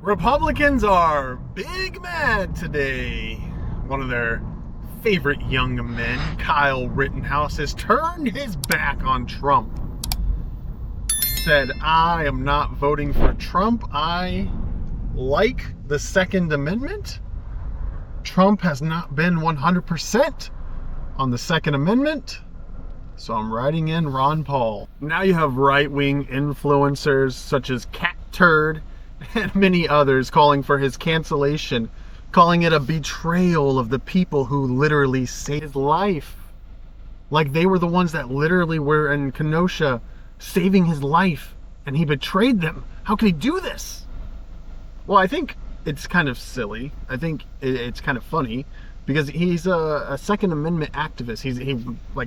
Republicans are big mad today. One of their favorite young men, Kyle Rittenhouse, has turned his back on Trump. Said, I am not voting for Trump. I like the Second Amendment. Trump has not been 100% on the Second Amendment. So I'm writing in Ron Paul. Now you have right-wing influencers such as Cat Turd and many others calling for his cancellation, calling it a betrayal of the people who literally saved his life. Like they were the ones that literally were in Kenosha saving his life, and he betrayed them. How could he do this? Well, I think it's kind of silly. I think it's kind of funny because he's a Second Amendment activist. He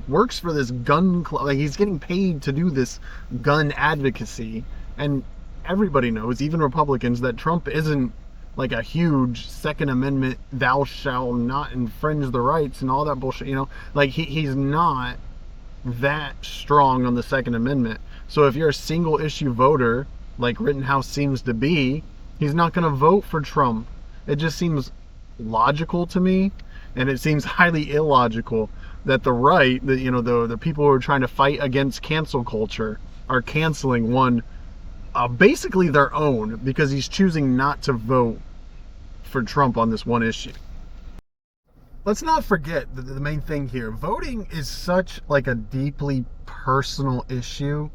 works for this gun club. Like he's getting paid to do this gun advocacy, and everybody knows, even Republicans, that Trump isn't like a huge Second Amendment, thou shalt not infringe the rights and all that bullshit, you know? Like he's not that strong on the Second Amendment. So if you're a single issue voter, like Rittenhouse seems to be, he's not going to vote for Trump. It just seems logical to me, and it seems highly illogical that the right, the people who are trying to fight against cancel culture are canceling one basically their own, because he's choosing not to vote for Trump on this one issue. Let's not forget the main thing here. Voting is such like a deeply personal issue,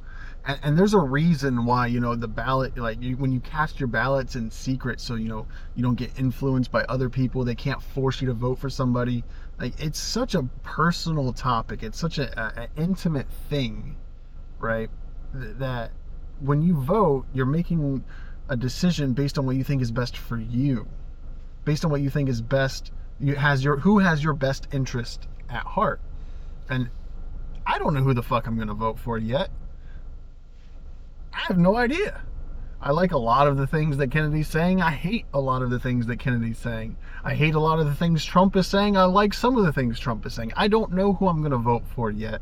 and there's a reason why, the ballot, when you cast your ballots in secret, so you don't get influenced by other people, they can't force you to vote for somebody. Like it's such a personal topic. It's such an intimate thing, right? That when you vote, you're making a decision based on what you think is best for you, based on what you think is best. Who has your best interest at heart. And I don't know who the fuck I'm going to vote for yet. I have no idea. I like a lot of the things that Kennedy's saying. I hate a lot of the things that Kennedy's saying. I hate a lot of the things Trump is saying. I like some of the things Trump is saying. I don't know who I'm going to vote for yet.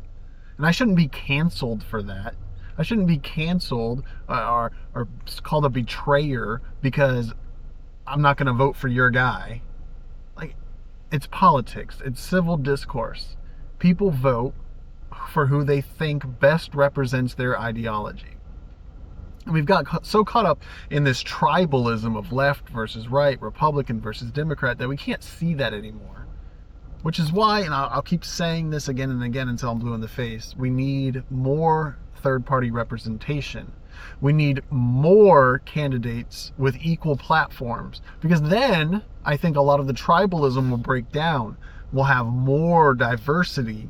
And I shouldn't be canceled for that. I shouldn't be canceled or called a betrayer because I'm not going to vote for your guy. Like, it's politics. It's civil discourse. People vote for who they think best represents their ideology. And we've got so caught up in this tribalism of left versus right, Republican versus Democrat, that we can't see that anymore. Which is why, and I'll keep saying this again and again until I'm blue in the face, we need more third-party representation. We need more candidates with equal platforms, because then I think a lot of the tribalism will break down. We'll have more diversity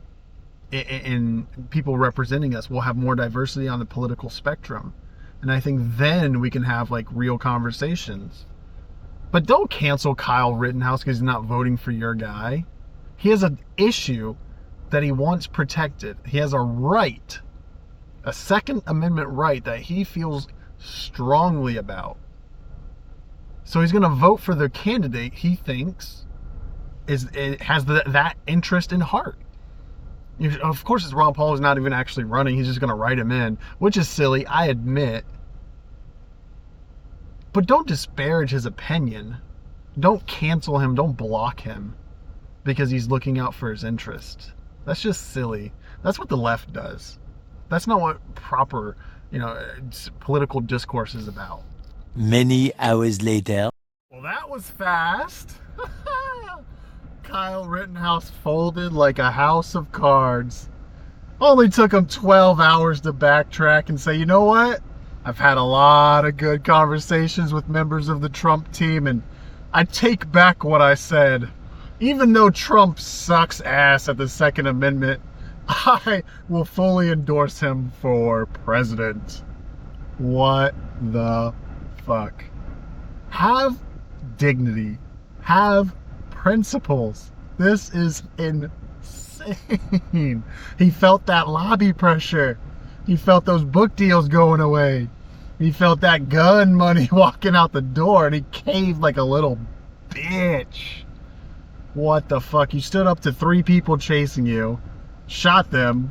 in people representing us. We'll have more diversity on the political spectrum. And I think then we can have real conversations. But don't cancel Kyle Rittenhouse because he's not voting for your guy. He has an issue that he wants protected. He has a right, a Second Amendment right that he feels strongly about. So he's going to vote for the candidate he thinks has that interest in heart. Of course, it's Ron Paul who's not even actually running. He's just going to write him in, which is silly, I admit. But don't disparage his opinion. Don't cancel him. Don't block him because he's looking out for his interest. That's just silly. That's what the left does. That's not what proper, political discourse is about. Many hours later. Well, that was fast. Kyle Rittenhouse folded like a house of cards. Only took him 12 hours to backtrack and say, you know what? I've had a lot of good conversations with members of the Trump team, and I take back what I said. Even though Trump sucks ass at the Second Amendment, I will fully endorse him for president. What the fuck? Have dignity. Have principles. This is insane. He felt that lobby pressure. He felt those book deals going away. He felt that gun money walking out the door, and he caved like a little bitch. What the fuck? You stood up to 3 people chasing you, shot them,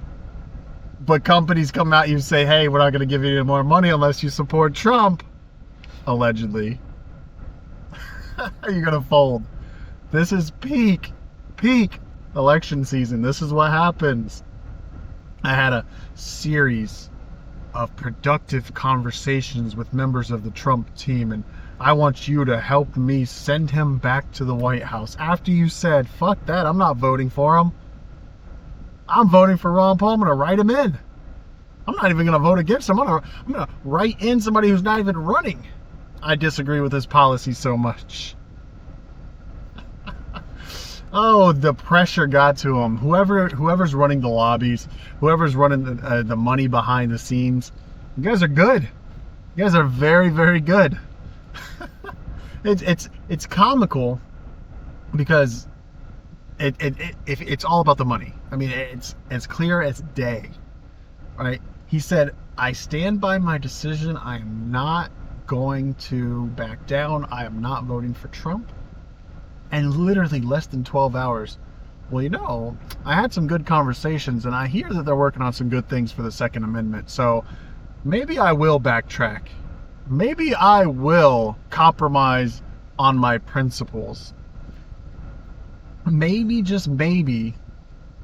but companies come at you and say, hey, we're not going to give you any more money unless you support Trump. Allegedly. You're gonna fold. This is peak election season. This is what happens. I had a series of productive conversations with members of the Trump team, and I want you to help me send him back to the White House. After you said, fuck that, I'm not voting for him. I'm voting for Ron Paul. I'm going to write him in. I'm not even going to vote against him. I'm going to write in somebody who's not even running. I disagree with his policy so much. Oh, the pressure got to him. Whoever's running the lobbies, whoever's running the money behind the scenes, you guys are good. You guys are very, very good. It's comical because it's all about the money. I mean, it's as clear as day, right? He said, "I stand by my decision. I am not going to back down. I am not voting for Trump." And literally less than 12 hours. Well, you know, I had some good conversations, and I hear that they're working on some good things for the Second Amendment. So maybe I will backtrack. Maybe I will compromise on my principles. Maybe, just maybe,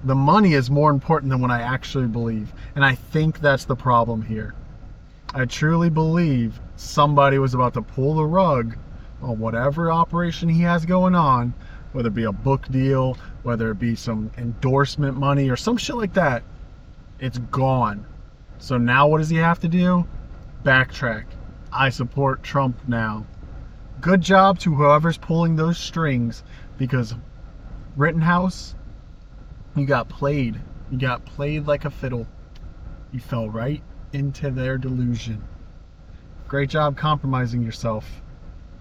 the money is more important than what I actually believe. And I think that's the problem here. I truly believe somebody was about to pull the rug on whatever operation he has going on, whether it be a book deal, whether it be some endorsement money or some shit like that. It's gone. So now what does he have to do? Backtrack. I support Trump now. Good job to whoever's pulling those strings, because Rittenhouse, you got played. You got played like a fiddle. You fell right into their delusion. Great job compromising yourself.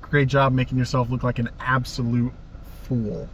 Great job making yourself look like an absolute fool.